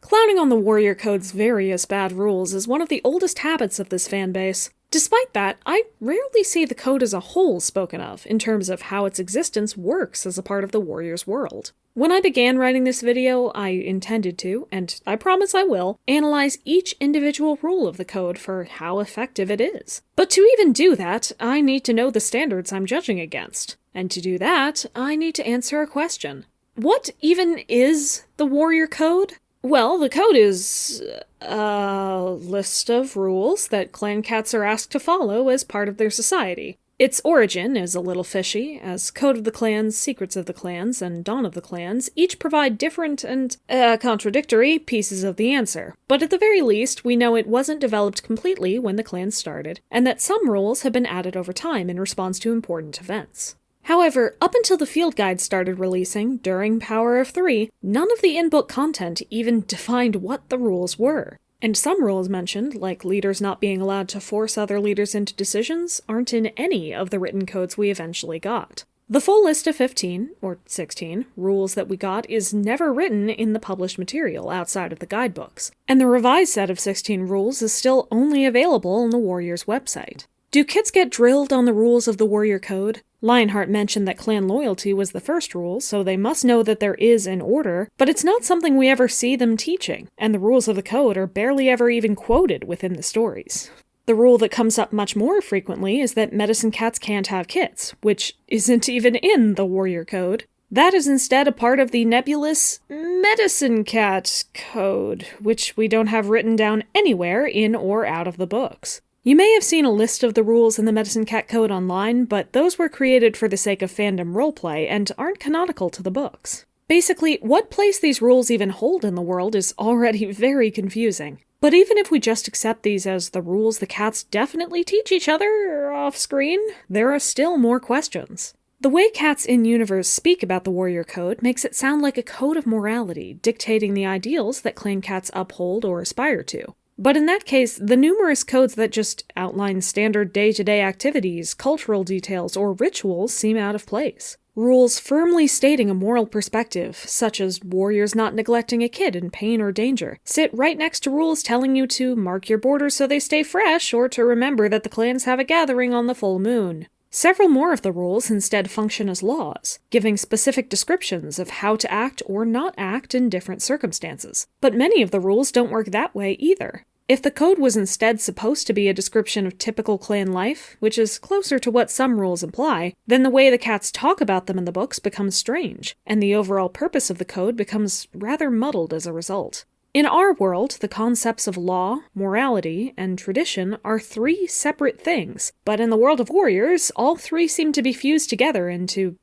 Clowning on the warrior code's various bad rules is one of the oldest habits of this fanbase. Despite that, I rarely see the code as a whole spoken of, in terms of how its existence works as a part of the warrior's world. When I began writing this video, I intended to, and I promise I will, analyze each individual rule of the code for how effective it is. But to even do that, I need to know the standards I'm judging against. And to do that, I need to answer a question. What even is the warrior code? Well, the code is a list of rules that clan cats are asked to follow as part of their society. Its origin is a little fishy, as Code of the Clans, Secrets of the Clans, and Dawn of the Clans each provide different and contradictory pieces of the answer. But at the very least, we know it wasn't developed completely when the clans started, and that some rules have been added over time in response to important events. However, up until the field guide started releasing during Power of 3, none of the in-book content even defined what the rules were. And some rules mentioned, like leaders not being allowed to force other leaders into decisions, aren't in any of the written codes we eventually got. The full list of 15, or 16, rules that we got is never written in the published material outside of the guidebooks, and the revised set of 16 rules is still only available on the Warrior's website. Do kids get drilled on the rules of the Warrior Code? Lionheart mentioned that clan loyalty was the first rule, so they must know that there is an order, but it's not something we ever see them teaching, and the rules of the code are barely ever even quoted within the stories. The rule that comes up much more frequently is that medicine cats can't have kits, which isn't even in the Warrior Code. That is instead a part of the nebulous Medicine Cat Code, which we don't have written down anywhere in or out of the books. You may have seen a list of the rules in the Medicine Cat Code online, but those were created for the sake of fandom roleplay and aren't canonical to the books. Basically, what place these rules even hold in the world is already very confusing. But even if we just accept these as the rules the cats definitely teach each other off-screen, there are still more questions. The way cats in-universe speak about the Warrior Code makes it sound like a code of morality, dictating the ideals that clan cats uphold or aspire to. But in that case, the numerous codes that just outline standard day-to-day activities, cultural details, or rituals seem out of place. Rules firmly stating a moral perspective, such as warriors not neglecting a kid in pain or danger, sit right next to rules telling you to mark your borders so they stay fresh, or to remember that the clans have a gathering on the full moon. Several more of the rules instead function as laws, giving specific descriptions of how to act or not act in different circumstances. But many of the rules don't work that way either. If the code was instead supposed to be a description of typical clan life, which is closer to what some rules imply, then the way the cats talk about them in the books becomes strange, and the overall purpose of the code becomes rather muddled as a result. In our world, the concepts of law, morality, and tradition are three separate things, but in the world of warriors, all three seem to be fused together into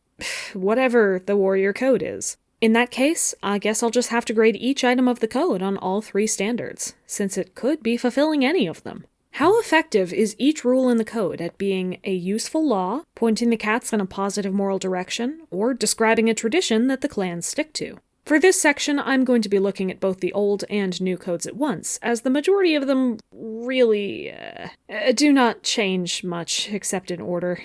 whatever the warrior code is. In that case, I guess I'll just have to grade each item of the code on all three standards, since it could be fulfilling any of them. How effective is each rule in the code at being a useful law, pointing the cats in a positive moral direction, or describing a tradition that the clans stick to? For this section, I'm going to be looking at both the old and new codes at once, as the majority of them really do not change much except in order.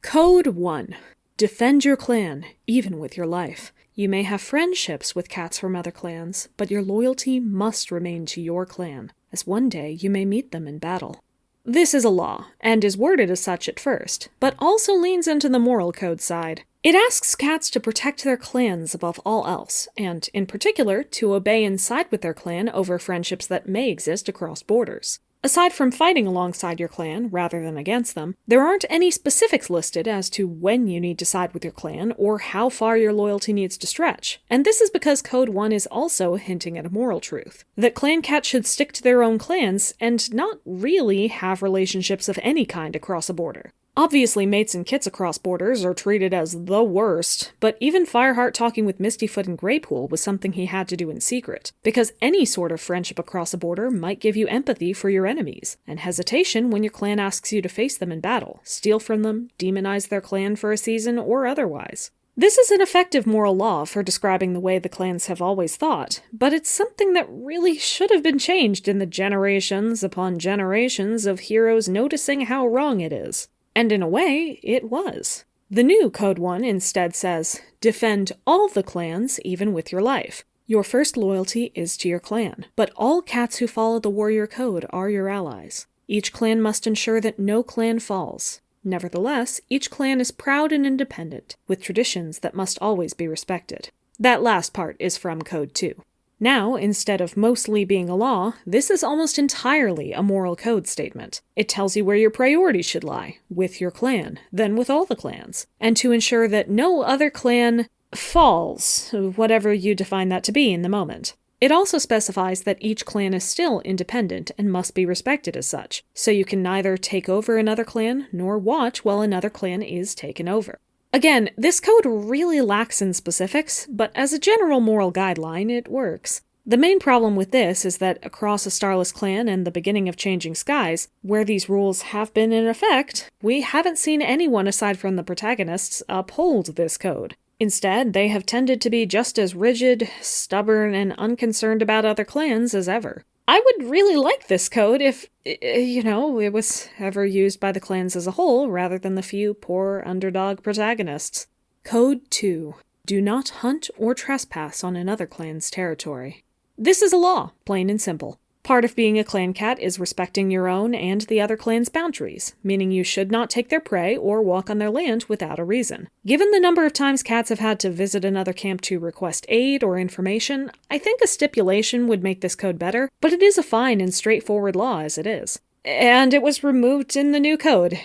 Code 1. Defend your clan, even with your life. You may have friendships with cats from other clans, but your loyalty must remain to your clan, as one day you may meet them in battle. This is a law, and is worded as such at first, but also leans into the moral code side. It asks cats to protect their clans above all else, and, in particular, to obey and side with their clan over friendships that may exist across borders. Aside from fighting alongside your clan, rather than against them, there aren't any specifics listed as to when you need to side with your clan, or how far your loyalty needs to stretch. And this is because Code 1 is also hinting at a moral truth, that clan cats should stick to their own clans, and not really have relationships of any kind across a border. Obviously, mates and kits across borders are treated as the worst, but even Fireheart talking with Mistyfoot and Greypool was something he had to do in secret, because any sort of friendship across a border might give you empathy for your enemies, and hesitation when your clan asks you to face them in battle, steal from them, demonize their clan for a season, or otherwise. This is an effective moral law for describing the way the clans have always thought, but it's something that really should have been changed in the generations upon generations of heroes noticing how wrong it is. And in a way, it was. The new Code 1 instead says, defend all the clans, even with your life. Your first loyalty is to your clan, but all cats who follow the warrior code are your allies. Each clan must ensure that no clan falls. Nevertheless, each clan is proud and independent, with traditions that must always be respected. That last part is from Code 2. Now, instead of mostly being a law, this is almost entirely a moral code statement. It tells you where your priorities should lie, with your clan, then with all the clans, and to ensure that no other clan falls, whatever you define that to be in the moment. It also specifies that each clan is still independent and must be respected as such, so you can neither take over another clan nor watch while another clan is taken over. Again, this code really lacks in specifics, but as a general moral guideline, it works. The main problem with this is that across a starless clan and the beginning of Changing Skies, where these rules have been in effect, we haven't seen anyone aside from the protagonists uphold this code. Instead, they have tended to be just as rigid, stubborn, and unconcerned about other clans as ever. I would really like this code if, it was ever used by the clans as a whole rather than the few poor underdog protagonists. Code 2. Do not hunt or trespass on another clan's territory. This is a law, plain and simple. Part of being a clan cat is respecting your own and the other clan's boundaries, meaning you should not take their prey or walk on their land without a reason. Given the number of times cats have had to visit another camp to request aid or information, I think a stipulation would make this code better, but it is a fine and straightforward law as it is. And it was removed in the new code.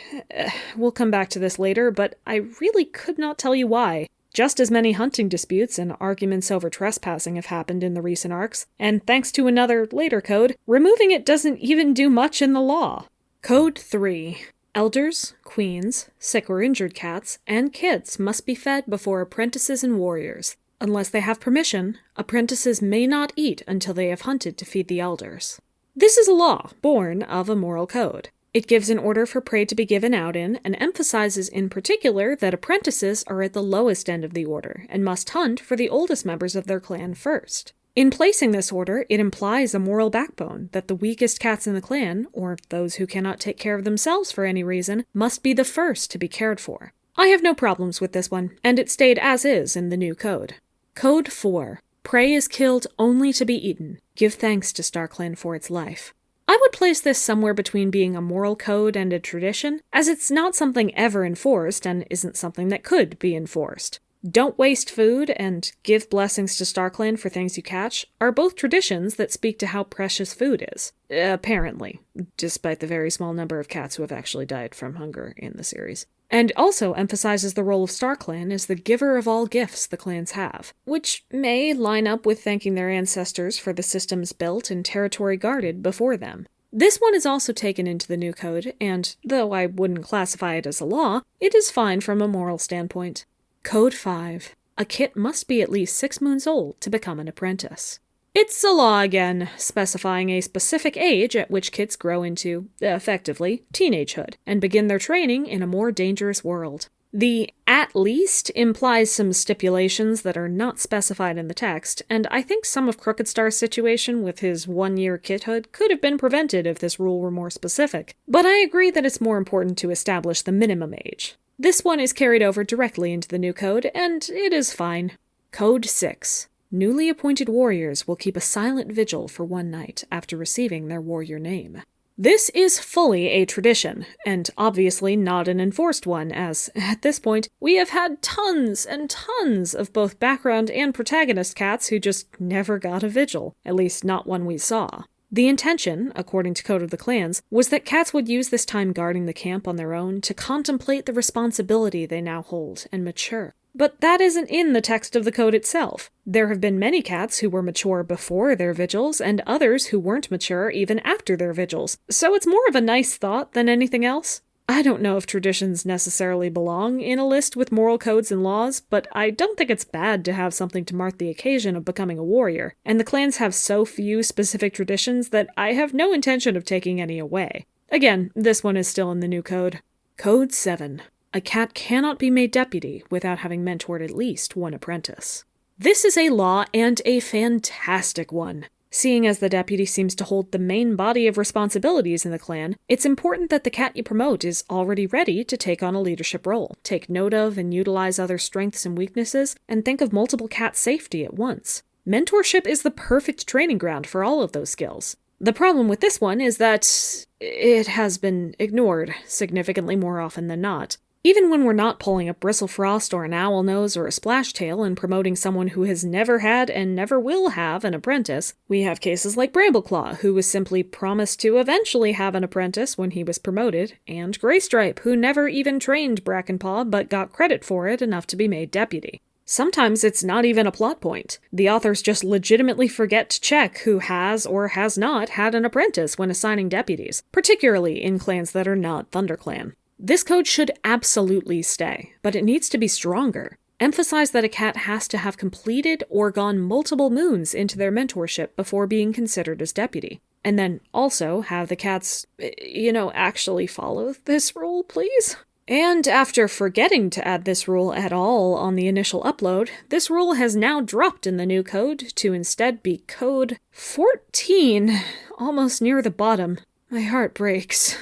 We'll come back to this later, but I really could not tell you why. Just as many hunting disputes and arguments over trespassing have happened in the recent arcs, and thanks to another later code, removing it doesn't even do much in the law. Code 3. Elders, queens, sick or injured cats, and kids must be fed before apprentices and warriors. Unless they have permission, apprentices may not eat until they have hunted to feed the elders. This is a law born of a moral code. It gives an order for prey to be given out in, and emphasizes in particular that apprentices are at the lowest end of the order, and must hunt for the oldest members of their clan first. In placing this order, it implies a moral backbone that the weakest cats in the clan, or those who cannot take care of themselves for any reason, must be the first to be cared for. I have no problems with this one, and it stayed as is in the new code. Code 4. Prey is killed only to be eaten. Give thanks to StarClan for its life. I would place this somewhere between being a moral code and a tradition, as it's not something ever enforced and isn't something that could be enforced. Don't waste food and give blessings to StarClan for things you catch are both traditions that speak to how precious food is. Apparently, despite the very small number of cats who have actually died from hunger in the series. And also emphasizes the role of StarClan as the giver of all gifts the clans have, which may line up with thanking their ancestors for the systems built and territory guarded before them. This one is also taken into the new code, and though I wouldn't classify it as a law, it is fine from a moral standpoint. Code 5. A kit must be at least 6 moons old to become an apprentice. It's a law again, specifying a specific age at which kits grow into, effectively, teenagehood, and begin their training in a more dangerous world. The "at least" implies some stipulations that are not specified in the text, and I think some of Crooked Star's situation with his 1-year kithood could have been prevented if this rule were more specific, but I agree that it's more important to establish the minimum age. This one is carried over directly into the new code, and it is fine. Code 6. Newly appointed warriors will keep a silent vigil for 1 night after receiving their warrior name. This is fully a tradition, and obviously not an enforced one, as, at this point, we have had tons and tons of both background and protagonist cats who just never got a vigil, at least not one we saw. The intention, according to Code of the Clans, was that cats would use this time guarding the camp on their own to contemplate the responsibility they now hold and mature. But that isn't in the text of the code itself. There have been many cats who were mature before their vigils, and others who weren't mature even after their vigils, so it's more of a nice thought than anything else. I don't know if traditions necessarily belong in a list with moral codes and laws, but I don't think it's bad to have something to mark the occasion of becoming a warrior, and the clans have so few specific traditions that I have no intention of taking any away. Again, this one is still in the new code. Code 7. A cat cannot be made deputy without having mentored at least 1 apprentice. This is a law, and a fantastic one. Seeing as the deputy seems to hold the main body of responsibilities in the clan, it's important that the cat you promote is already ready to take on a leadership role, take note of and utilize other strengths and weaknesses, and think of multiple cat safety at once. Mentorship is the perfect training ground for all of those skills. The problem with this one is that it has been ignored significantly more often than not. Even when we're not pulling a Bristlefrost or an Owl Nose or a Splashtail and promoting someone who has never had and never will have an apprentice, we have cases like Brambleclaw, who was simply promised to eventually have an apprentice when he was promoted, and Greystripe, who never even trained Brackenpaw but got credit for it enough to be made deputy. Sometimes it's not even a plot point. The authors just legitimately forget to check who has or has not had an apprentice when assigning deputies, particularly in clans that are not ThunderClan. This code should absolutely stay, but it needs to be stronger. Emphasize that a cat has to have completed or gone multiple moons into their mentorship before being considered as deputy. And then also have the cats, actually follow this rule, please? And after forgetting to add this rule at all on the initial upload, this rule has now dropped in the new code to instead be code 14, almost near the bottom. My heart breaks.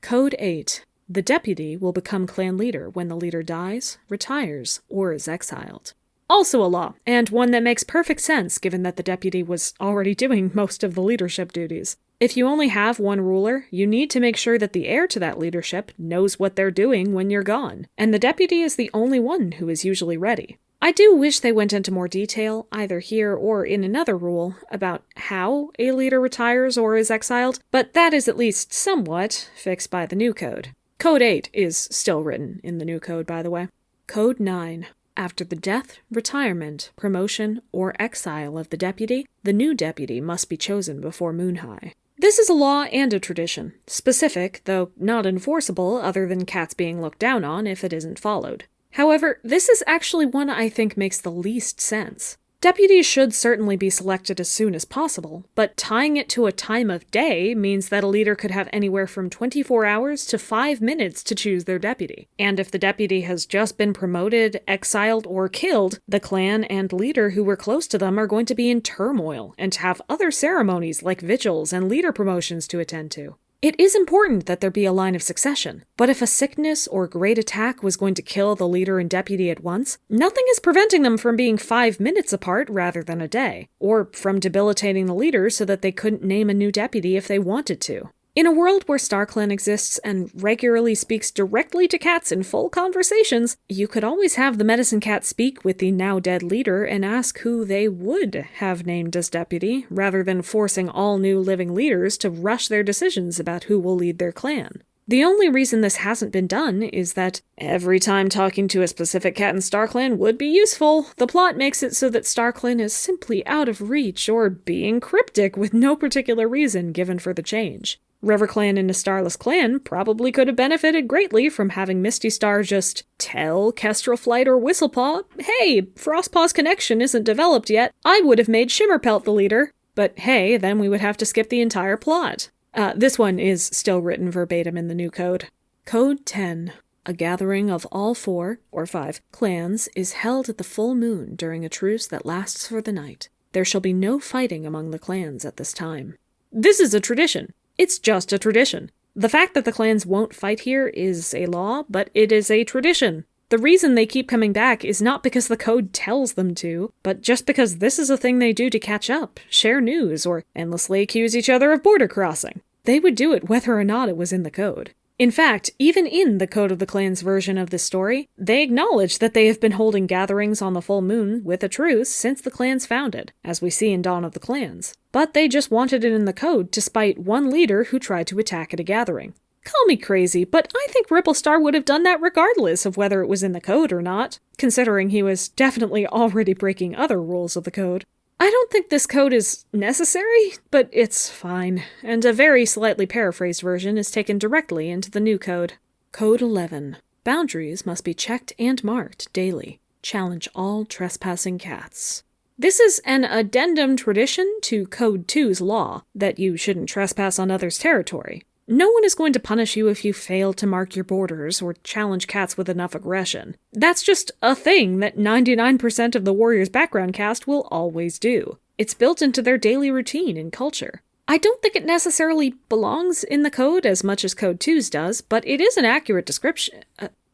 Code 8. The deputy will become clan leader when the leader dies, retires, or is exiled. Also a law, and one that makes perfect sense given that the deputy was already doing most of the leadership duties. If you only have one ruler, you need to make sure that the heir to that leadership knows what they're doing when you're gone, and the deputy is the only one who is usually ready. I do wish they went into more detail, either here or in another rule, about how a leader retires or is exiled, but that is at least somewhat fixed by the new code. Code 8 is still written in the new code, by the way. Code 9. After the death, retirement, promotion, or exile of the deputy, the new deputy must be chosen before Moon High. This is a law and a tradition, specific, though not enforceable other than cats being looked down on if it isn't followed. However, this is actually one I think makes the least sense. Deputies should certainly be selected as soon as possible, but tying it to a time of day means that a leader could have anywhere from 24 hours to 5 minutes to choose their deputy. And if the deputy has just been promoted, exiled, or killed, the clan and leader who were close to them are going to be in turmoil and have other ceremonies like vigils and leader promotions to attend to. It is important that there be a line of succession, but if a sickness or great attack was going to kill the leader and deputy at once, nothing is preventing them from being 5 minutes apart rather than a day, or from debilitating the leader so that they couldn't name a new deputy if they wanted to. In a world where StarClan exists and regularly speaks directly to cats in full conversations, you could always have the medicine cat speak with the now-dead leader and ask who they would have named as deputy, rather than forcing all new living leaders to rush their decisions about who will lead their clan. The only reason this hasn't been done is that every time talking to a specific cat in StarClan would be useful, the plot makes it so that StarClan is simply out of reach or being cryptic with no particular reason given for the change. RiverClan in a starless clan probably could have benefited greatly from having Misty Star just tell Kestrel Flight or Whistlepaw, hey, Frostpaw's connection isn't developed yet, I would have made Shimmerpelt the leader. But hey, then we would have to skip the entire plot. This one is still written verbatim in the new code. Code 10. A gathering of all 4, or 5, clans is held at the full moon during a truce that lasts for the night. There shall be no fighting among the clans at this time. This is a tradition. It's just a tradition. The fact that the clans won't fight here is a law, but it is a tradition. The reason they keep coming back is not because the code tells them to, but just because this is a thing they do to catch up, share news, or endlessly accuse each other of border crossing. They would do it whether or not it was in the code. In fact, even in the Code of the Clans version of this story, they acknowledge that they have been holding gatherings on the full moon with a truce since the clans founded, as we see in Dawn of the Clans. But they just wanted it in the code to spite one leader who tried to attack at a gathering. Call me crazy, but I think Ripplestar would have done that regardless of whether it was in the code or not, considering he was definitely already breaking other rules of the code. I don't think this code is necessary, but it's fine, and a very slightly paraphrased version is taken directly into the new code. Code 11. Boundaries must be checked and marked daily. Challenge all trespassing cats. This is an addendum tradition to Code 2's law, that you shouldn't trespass on others' territory. No one is going to punish you if you fail to mark your borders or challenge cats with enough aggression. That's just a thing that 99% of the Warriors background cast will always do. It's built into their daily routine and culture. I don't think it necessarily belongs in the code as much as Code 2's does, but it is an accurate description.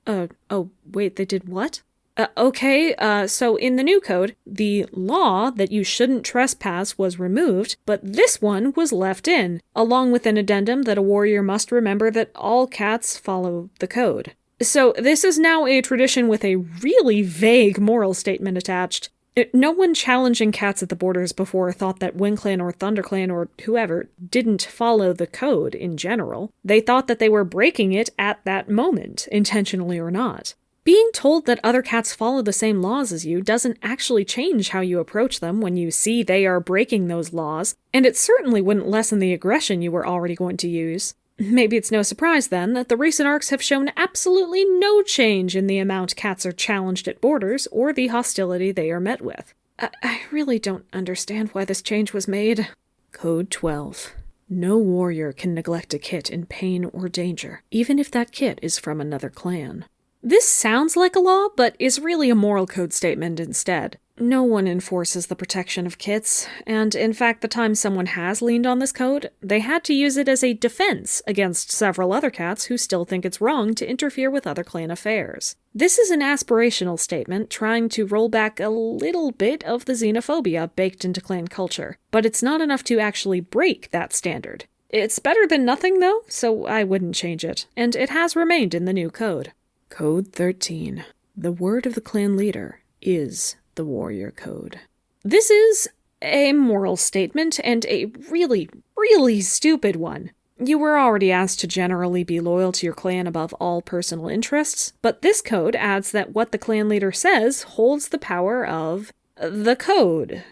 Oh, wait, they did what? So in the new code, the law that you shouldn't trespass was removed, but this one was left in, along with an addendum that a warrior must remember that all cats follow the code. So this is now a tradition with a really vague moral statement attached. No one challenging cats at the borders before thought that WindClan or ThunderClan or whoever didn't follow the code in general. They thought that they were breaking it at that moment, intentionally or not. Being told that other cats follow the same laws as you doesn't actually change how you approach them when you see they are breaking those laws, and it certainly wouldn't lessen the aggression you were already going to use. Maybe it's no surprise, then, that the recent arcs have shown absolutely no change in the amount cats are challenged at borders or the hostility they are met with. I really don't understand why this change was made. Code 12. No warrior can neglect a kit in pain or danger, even if that kit is from another clan. This sounds like a law, but is really a moral code statement instead. No one enforces the protection of kits, and in fact the time someone has leaned on this code, they had to use it as a defense against several other cats who still think it's wrong to interfere with other clan affairs. This is an aspirational statement trying to roll back a little bit of the xenophobia baked into clan culture, but it's not enough to actually break that standard. It's better than nothing though, so I wouldn't change it, and it has remained in the new code. Code 13. The word of the clan leader is the warrior code. This is a moral statement, and a really, really stupid one. You were already asked to generally be loyal to your clan above all personal interests, but this code adds that what the clan leader says holds the power of the code.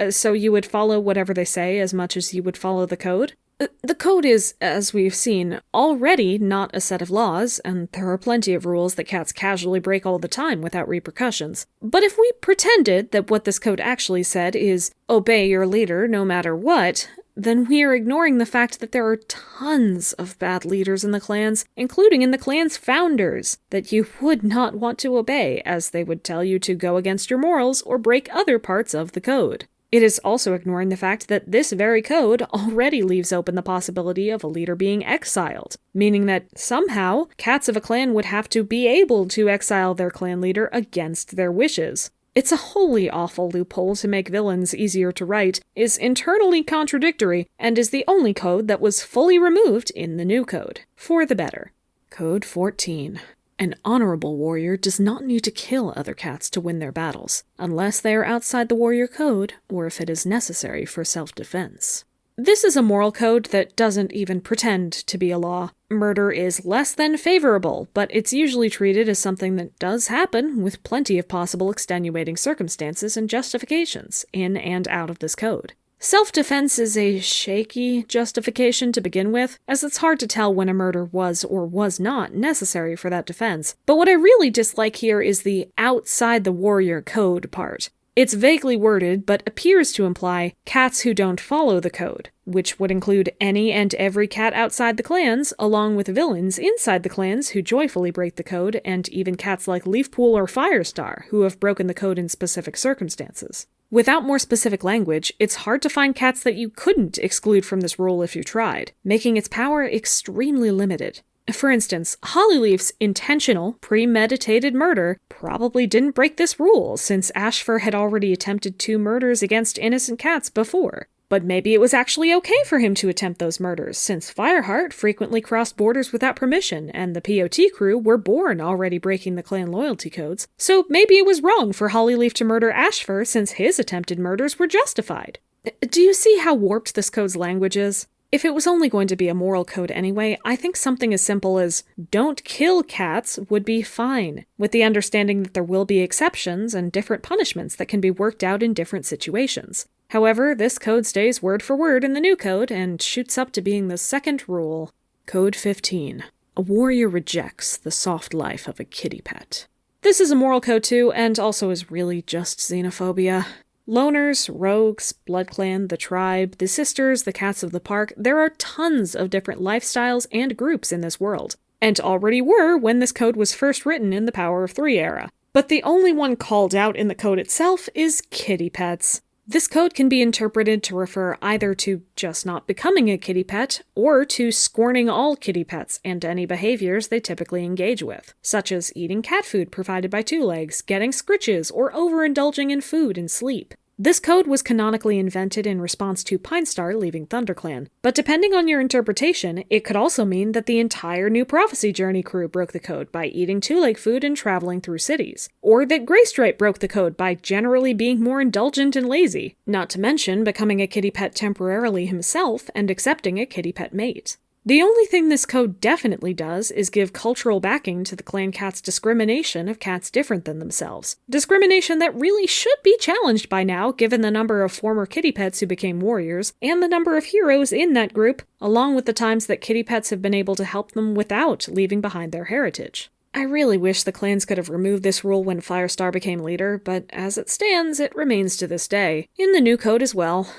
So you would follow whatever they say as much as you would follow the code? The code is, as we've seen, already not a set of laws, and there are plenty of rules that cats casually break all the time without repercussions. But if we pretended that what this code actually said is, obey your leader no matter what, then we are ignoring the fact that there are tons of bad leaders in the clans, including in the clan's founders, that you would not want to obey, as they would tell you to go against your morals or break other parts of the code. It is also ignoring the fact that this very code already leaves open the possibility of a leader being exiled, meaning that somehow cats of a clan would have to be able to exile their clan leader against their wishes. It's a wholly awful loophole to make villains easier to write, is internally contradictory, and is the only code that was fully removed in the new code, for the better. Code 14. An honorable warrior does not need to kill other cats to win their battles, unless they are outside the warrior code, or if it is necessary for self-defense. This is a moral code that doesn't even pretend to be a law. Murder is less than favorable, but it's usually treated as something that does happen, with plenty of possible extenuating circumstances and justifications, in and out of this code. Self-defense is a shaky justification to begin with, as it's hard to tell when a murder was or was not necessary for that defense. But what I really dislike here is the outside the warrior code part. It's vaguely worded, but appears to imply cats who don't follow the code, which would include any and every cat outside the clans, along with villains inside the clans who joyfully break the code, and even cats like Leafpool or Firestar, who have broken the code in specific circumstances. Without more specific language, it's hard to find cats that you couldn't exclude from this rule if you tried, making its power extremely limited. For instance, Hollyleaf's intentional, premeditated murder probably didn't break this rule, since Ashfur had already attempted 2 murders against innocent cats before. But maybe it was actually okay for him to attempt those murders, since Fireheart frequently crossed borders without permission, and the POT crew were born already breaking the clan loyalty codes. So maybe it was wrong for Hollyleaf to murder Ashfur, since his attempted murders were justified. Do you see how warped this code's language is? If it was only going to be a moral code anyway, I think something as simple as "don't kill cats" would be fine, with the understanding that there will be exceptions and different punishments that can be worked out in different situations. However, this code stays word for word in the new code and shoots up to being the second rule. Code 15. A warrior rejects the soft life of a kitty pet. This is a moral code too, and also is really just xenophobia. Loners, rogues, Blood Clan, the tribe, the sisters, the cats of the park, there are tons of different lifestyles and groups in this world, and already were when this code was first written in the Power of 3 era. But the only one called out in the code itself is kitty pets. This code can be interpreted to refer either to just not becoming a kitty pet, or to scorning all kitty pets and any behaviors they typically engage with, such as eating cat food provided by two legs, getting scritches, or overindulging in food and sleep. This code was canonically invented in response to Pine Star leaving ThunderClan, but depending on your interpretation, it could also mean that the entire New Prophecy Journey crew broke the code by eating two-leg food and traveling through cities, or that Greystripe broke the code by generally being more indulgent and lazy, not to mention becoming a kitty pet temporarily himself and accepting a kitty pet mate. The only thing this code definitely does is give cultural backing to the clan cat's discrimination of cats different than themselves. Discrimination that really should be challenged by now, given the number of former kitty pets who became warriors, and the number of heroes in that group, along with the times that kitty pets have been able to help them without leaving behind their heritage. I really wish the clans could have removed this rule when Firestar became leader, but as it stands, it remains to this day, in the new code as well.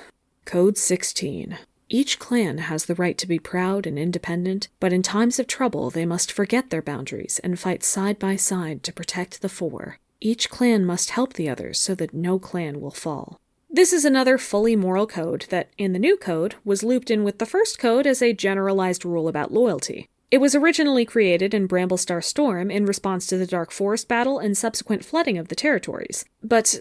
Code 16. Each clan has the right to be proud and independent, but in times of trouble they must forget their boundaries and fight side by side to protect the four. Each clan must help the others so that no clan will fall. This is another fully moral code that, in the new code, was looped in with the first code as a generalized rule about loyalty. It was originally created in Bramblestar Storm in response to the Dark Forest battle and subsequent flooding of the territories. But,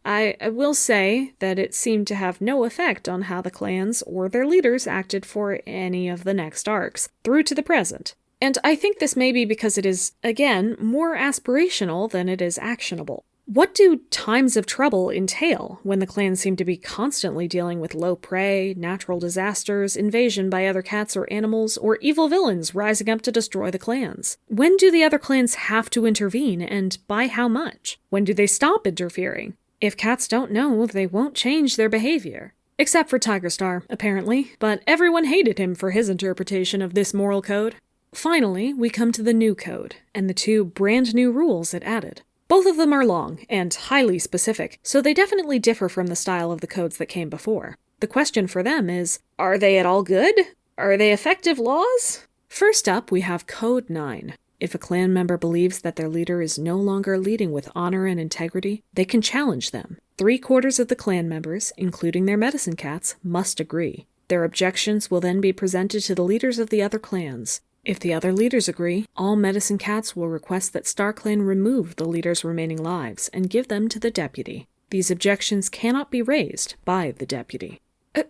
I will say that it seemed to have no effect on how the clans or their leaders acted for any of the next arcs, through to the present. And I think this may be because it is, again, more aspirational than it is actionable. What do times of trouble entail when the clans seem to be constantly dealing with low prey, natural disasters, invasion by other cats or animals, or evil villains rising up to destroy the clans? When do the other clans have to intervene, and by how much? When do they stop interfering? If cats don't know, they won't change their behavior. Except for Tigerstar, apparently, but everyone hated him for his interpretation of this moral code. Finally, we come to the new code, and the two brand new rules it added. Both of them are long and highly specific, so they definitely differ from the style of the codes that came before. The question for them is, are they at all good? Are they effective laws? First up, we have Code 9. If a clan member believes that their leader is no longer leading with honor and integrity, they can challenge them. 3/4 of the clan members, including their medicine cats, must agree. Their objections will then be presented to the leaders of the other clans. If the other leaders agree, all medicine cats will request that StarClan remove the leader's remaining lives and give them to the deputy. These objections cannot be raised by the deputy.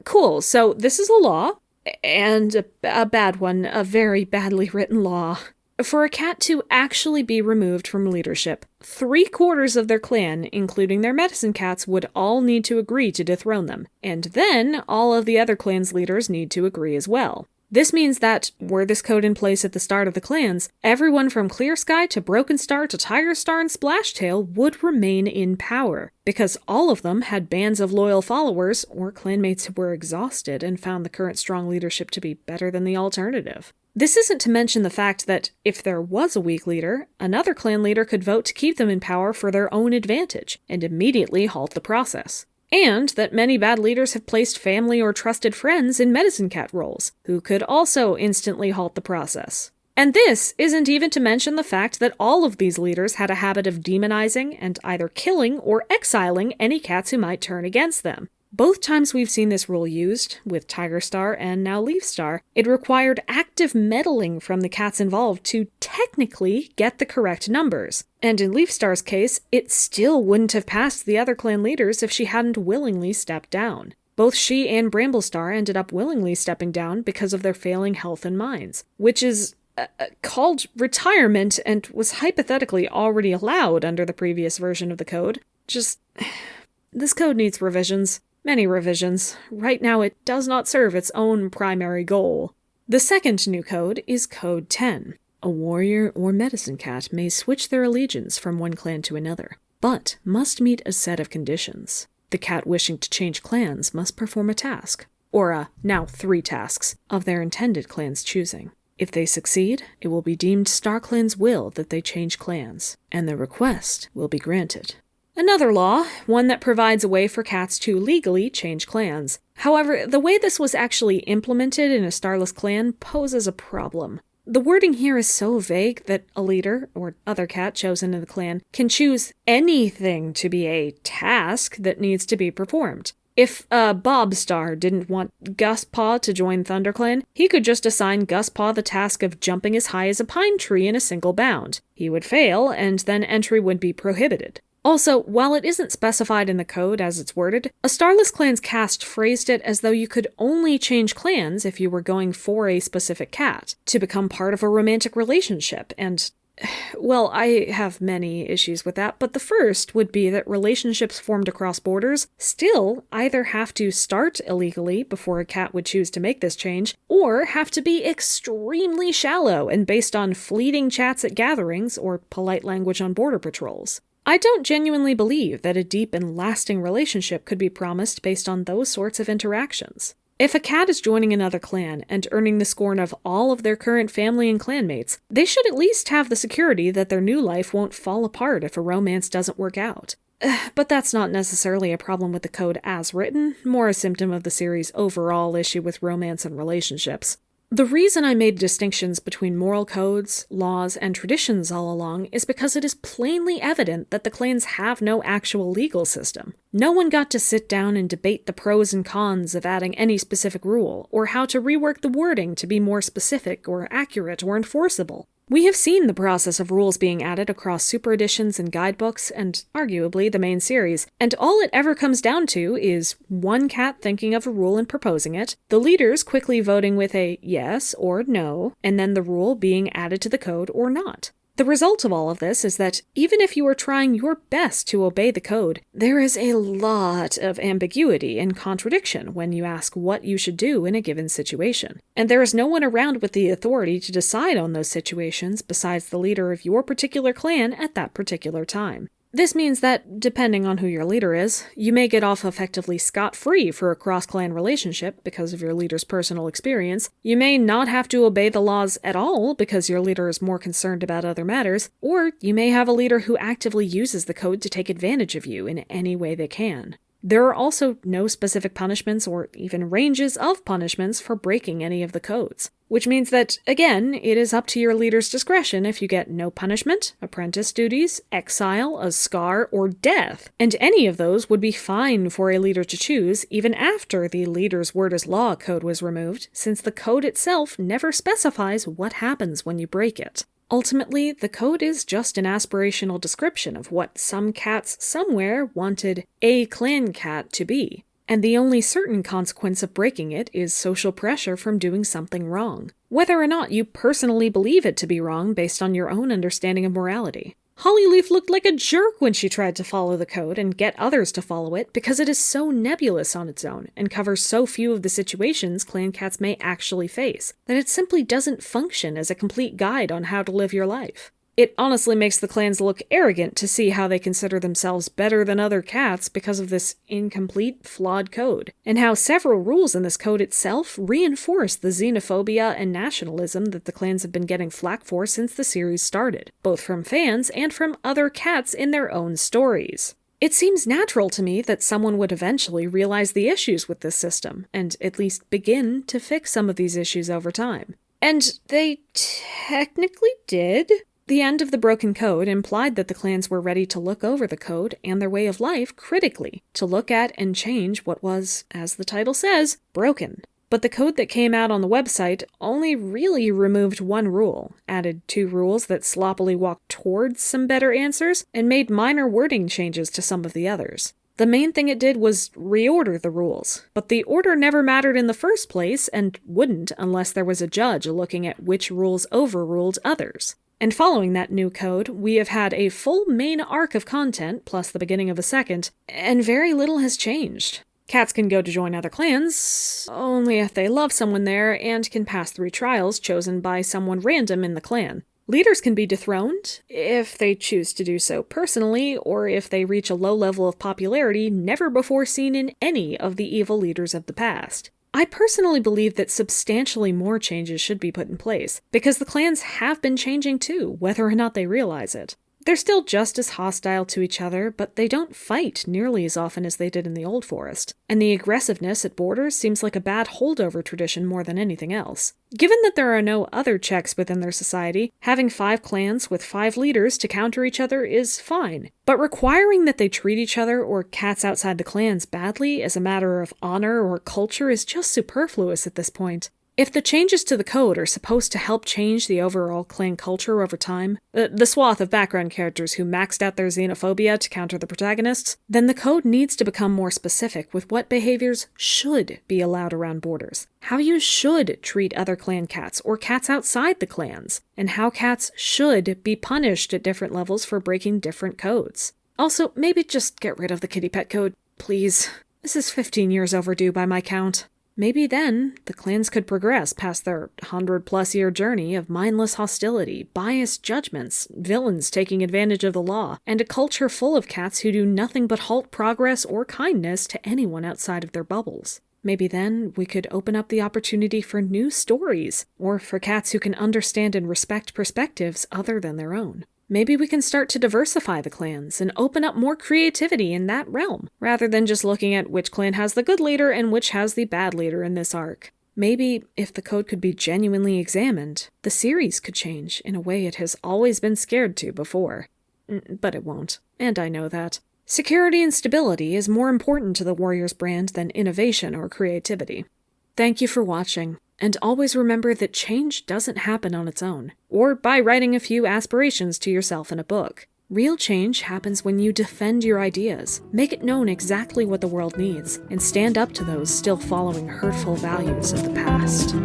Cool, so this is a law, and a bad one, a very badly written law. For a cat to actually be removed from leadership, 3/4 of their clan, including their medicine cats, would all need to agree to dethrone them, and then all of the other clan's leaders need to agree as well. This means that, were this code in place at the start of the clans, everyone from Clear Sky to Broken Star to Tiger Star and Splashtail would remain in power, because all of them had bands of loyal followers or clanmates who were exhausted and found the current strong leadership to be better than the alternative. This isn't to mention the fact that, if there was a weak leader, another clan leader could vote to keep them in power for their own advantage, and immediately halt the process. And that many bad leaders have placed family or trusted friends in medicine cat roles, who could also instantly halt the process. And this isn't even to mention the fact that all of these leaders had a habit of demonizing and either killing or exiling any cats who might turn against them. Both times we've seen this rule used, with Tiger Star and now Leaf Star, it required active meddling from the cats involved to technically get the correct numbers. And in Leaf Star's case, it still wouldn't have passed the other clan leaders if she hadn't willingly stepped down. Both she and Bramblestar ended up willingly stepping down because of their failing health and minds, which is called retirement and was hypothetically already allowed under the previous version of the code. This code needs revisions. Many revisions. Right now it does not serve its own primary goal. The second new code is Code 10. A warrior or medicine cat may switch their allegiance from one clan to another, but must meet a set of conditions. The cat wishing to change clans must perform a task, or now 3 tasks, of their intended clan's choosing. If they succeed, it will be deemed StarClan's will that they change clans, and the request will be granted. Another law, one that provides a way for cats to legally change clans. However, the way this was actually implemented in a starless clan poses a problem. The wording here is so vague that a leader, or other cat chosen in the clan, can choose anything to be a task that needs to be performed. If Bobstar didn't want Guspaw to join ThunderClan, he could just assign Guspaw the task of jumping as high as a pine tree in a single bound. He would fail, and then entry would be prohibited. Also, while it isn't specified in the code as it's worded, a Starless Clan's cast phrased it as though you could only change clans if you were going for a specific cat, to become part of a romantic relationship, and well, I have many issues with that, but the first would be that relationships formed across borders still either have to start illegally before a cat would choose to make this change, or have to be extremely shallow and based on fleeting chats at gatherings or polite language on border patrols. I don't genuinely believe that a deep and lasting relationship could be promised based on those sorts of interactions. If a cat is joining another clan and earning the scorn of all of their current family and clanmates, they should at least have the security that their new life won't fall apart if a romance doesn't work out. But that's not necessarily a problem with the code as written, more a symptom of the series' overall issue with romance and relationships. The reason I made distinctions between moral codes, laws, and traditions all along is because it is plainly evident that the clans have no actual legal system. No one got to sit down and debate the pros and cons of adding any specific rule, or how to rework the wording to be more specific or accurate or enforceable. We have seen the process of rules being added across super editions and guidebooks, and arguably the main series, and all it ever comes down to is one cat thinking of a rule and proposing it, the leaders quickly voting with a yes or no, and then the rule being added to the code or not. The result of all of this is that even if you are trying your best to obey the code, there is a lot of ambiguity and contradiction when you ask what you should do in a given situation. And there is no one around with the authority to decide on those situations besides the leader of your particular clan at that particular time. This means that, depending on who your leader is, you may get off effectively scot-free for a cross-clan relationship because of your leader's personal experience, you may not have to obey the laws at all because your leader is more concerned about other matters, or you may have a leader who actively uses the code to take advantage of you in any way they can. There are also no specific punishments or even ranges of punishments for breaking any of the codes, which means that, again, it is up to your leader's discretion if you get no punishment, apprentice duties, exile, a scar, or death, and any of those would be fine for a leader to choose even after the leader's word is law code was removed, since the code itself never specifies what happens when you break it. Ultimately, the code is just an aspirational description of what some cats somewhere wanted a clan cat to be, and the only certain consequence of breaking it is social pressure from doing something wrong, whether or not you personally believe it to be wrong based on your own understanding of morality. Hollyleaf looked like a jerk when she tried to follow the code and get others to follow it because it is so nebulous on its own and covers so few of the situations clan cats may actually face that it simply doesn't function as a complete guide on how to live your life. It honestly makes the clans look arrogant to see how they consider themselves better than other cats because of this incomplete, flawed code, and how several rules in this code itself reinforce the xenophobia and nationalism that the clans have been getting flack for since the series started, both from fans and from other cats in their own stories. It seems natural to me that someone would eventually realize the issues with this system, and at least begin to fix some of these issues over time. And they technically did. The end of the broken code implied that the clans were ready to look over the code and their way of life critically, to look at and change what was, as the title says, broken. But the code that came out on the website only really removed one rule, added 2 rules that sloppily walked towards some better answers, and made minor wording changes to some of the others. The main thing it did was reorder the rules, but the order never mattered in the first place and wouldn't unless there was a judge looking at which rules overruled others. And following that new code, we have had a full main arc of content, plus the beginning of a second, and very little has changed. Cats can go to join other clans, only if they love someone there and can pass through trials chosen by someone random in the clan. Leaders can be dethroned, if they choose to do so personally, or if they reach a low level of popularity never before seen in any of the evil leaders of the past. I personally believe that substantially more changes should be put in place, because the clans have been changing too, whether or not they realize it. They're still just as hostile to each other, but they don't fight nearly as often as they did in the Old Forest, and the aggressiveness at borders seems like a bad holdover tradition more than anything else. Given that there are no other checks within their society, having 5 clans with 5 leaders to counter each other is fine, but requiring that they treat each other or cats outside the clans badly as a matter of honor or culture is just superfluous at this point. If the changes to the code are supposed to help change the overall clan culture over time, the swath of background characters who maxed out their xenophobia to counter the protagonists, then the code needs to become more specific with what behaviors should be allowed around borders, how you should treat other clan cats or cats outside the clans, and how cats should be punished at different levels for breaking different codes. Also, maybe just get rid of the kitty pet code, please. This is 15 years overdue by my count. Maybe then, the clans could progress past their 100-plus-year journey of mindless hostility, biased judgments, villains taking advantage of the law, and a culture full of cats who do nothing but halt progress or kindness to anyone outside of their bubbles. Maybe then we could open up the opportunity for new stories, or for cats who can understand and respect perspectives other than their own. Maybe we can start to diversify the clans and open up more creativity in that realm, rather than just looking at which clan has the good leader and which has the bad leader in this arc. Maybe, if the code could be genuinely examined, the series could change in a way it has always been scared to before. But it won't, and I know that. Security and stability is more important to the Warriors brand than innovation or creativity. Thank you for watching. And always remember that change doesn't happen on its own, or by writing a few aspirations to yourself in a book. Real change happens when you defend your ideas, make it known exactly what the world needs, and stand up to those still following hurtful values of the past.